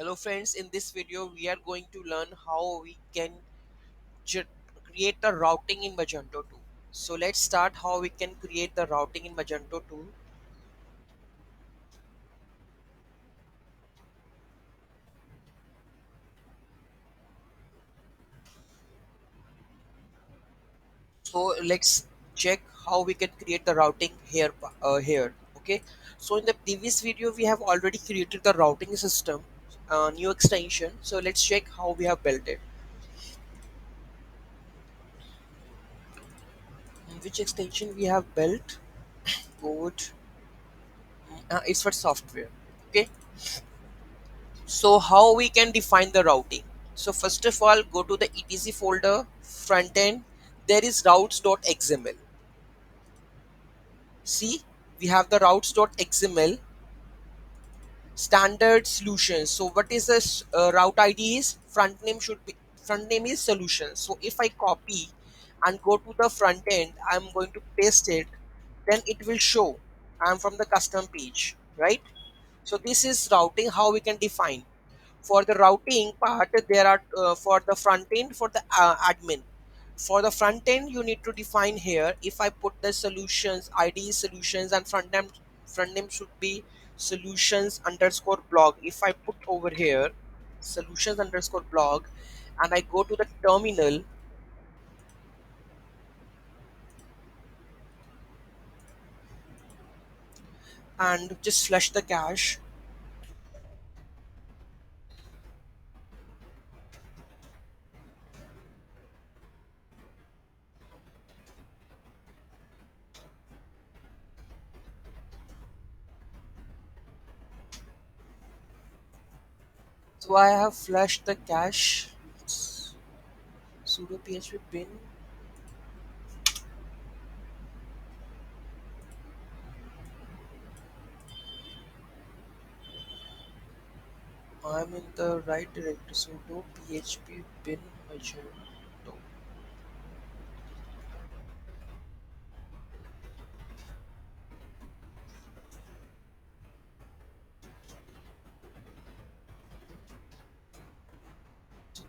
Hello friends, in this video we are going to learn how we can ge- create a routing in Magento 2. So let's start how we can create the routing in Magento 2. So let's check how we can create the routing here. Okay. So in the previous video we have already created the routing system, new extension. So let's check how we have built it. Which extension we have built? Code. It's for software. Okay. So how we can define the routing? So first of all, go to the etc folder, front end. There is routes.xml. See, we have the routes.xml standard solutions. So what is this route ID is? Front name is solution. So if I copy and go to the front end, I'm going to paste it. Then it will show I'm from the custom page, right? So this is routing how we can define. For the routing part, there are for the front end, for the admin. For the front end, you need to define here. If I put the solutions, ID solutions, and front name should be solutions underscore blog. If I put over here solutions underscore blog, and I go to the terminal and just flush the cache. So I have flushed the cache. Sudo php bin. I'm in the right directory. Sudo php bin magento.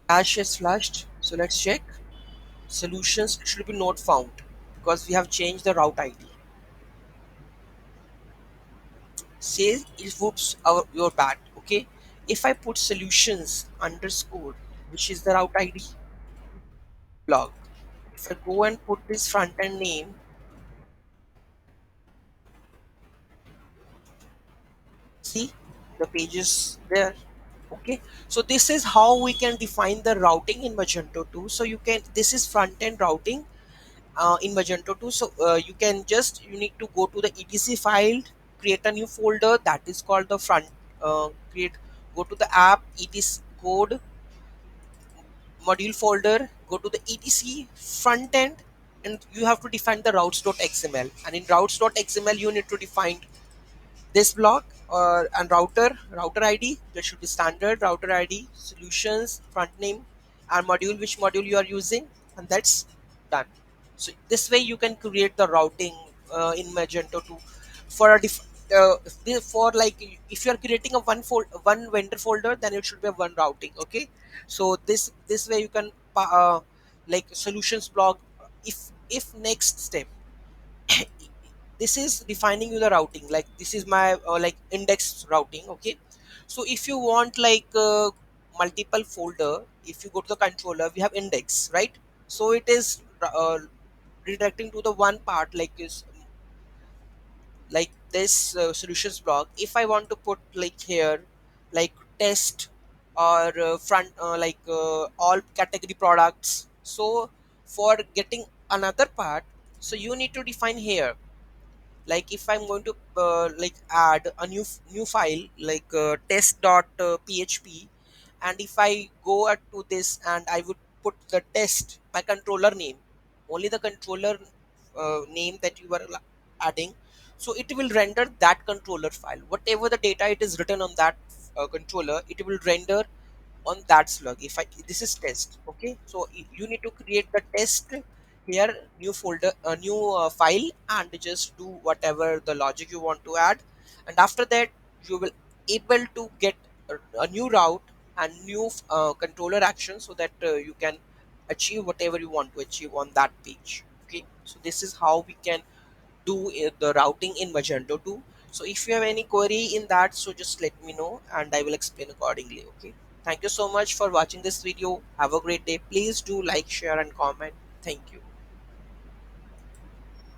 Cache is flushed. So let's check. Solutions should be not found because we have changed the route ID. Say it whoops your bad. Okay. If I put solutions underscore, which is the route ID blog. If I go and put this front end name, see the page is there. Okay. So this is how we can define the routing in Magento 2. So you can this is front end routing in Magento 2. So you need to go to the etc file, create a new folder that is called the front. Create Go to the app etc code module folder, go to the etc front end, and you have to define the routes.xml. And in routes.xml, you need to define this block and router ID. That should be standard router ID, solutions, front name, and module, which module you are using, and that's done. So this way you can create the routing in Magento 2 for for like if you are creating a one vendor folder, then it should be a one routing. Okay, so this way you can like solutions block. If next step, this is defining you the routing, like this is my like index routing. Okay, so if you want like multiple folder, if you go to the controller, we have index, right? So it is redirecting to the one part, like this solutions block. If I want to put like here like test or front all category products, so for getting another part, so you need to define here, like if I'm going to like add a new file like test.php, and if I go to this and I would put the test my controller name, only the controller name that you are adding, so it will render that controller file, whatever the data it is written on that controller, it will render on that slug. If I This is test. Okay, so you need to create the test here, new folder, a new file, and just do whatever the logic you want to add, and after that you will able to get a new route and new controller action, so that you can achieve whatever you want to achieve on that page. Okay, so this is how we can do the routing in Magento 2. So if you have any query in that, so just let me know and I will explain accordingly. Okay, thank you so much for watching this video. Have a great day. Please do like, share and comment. Thank you.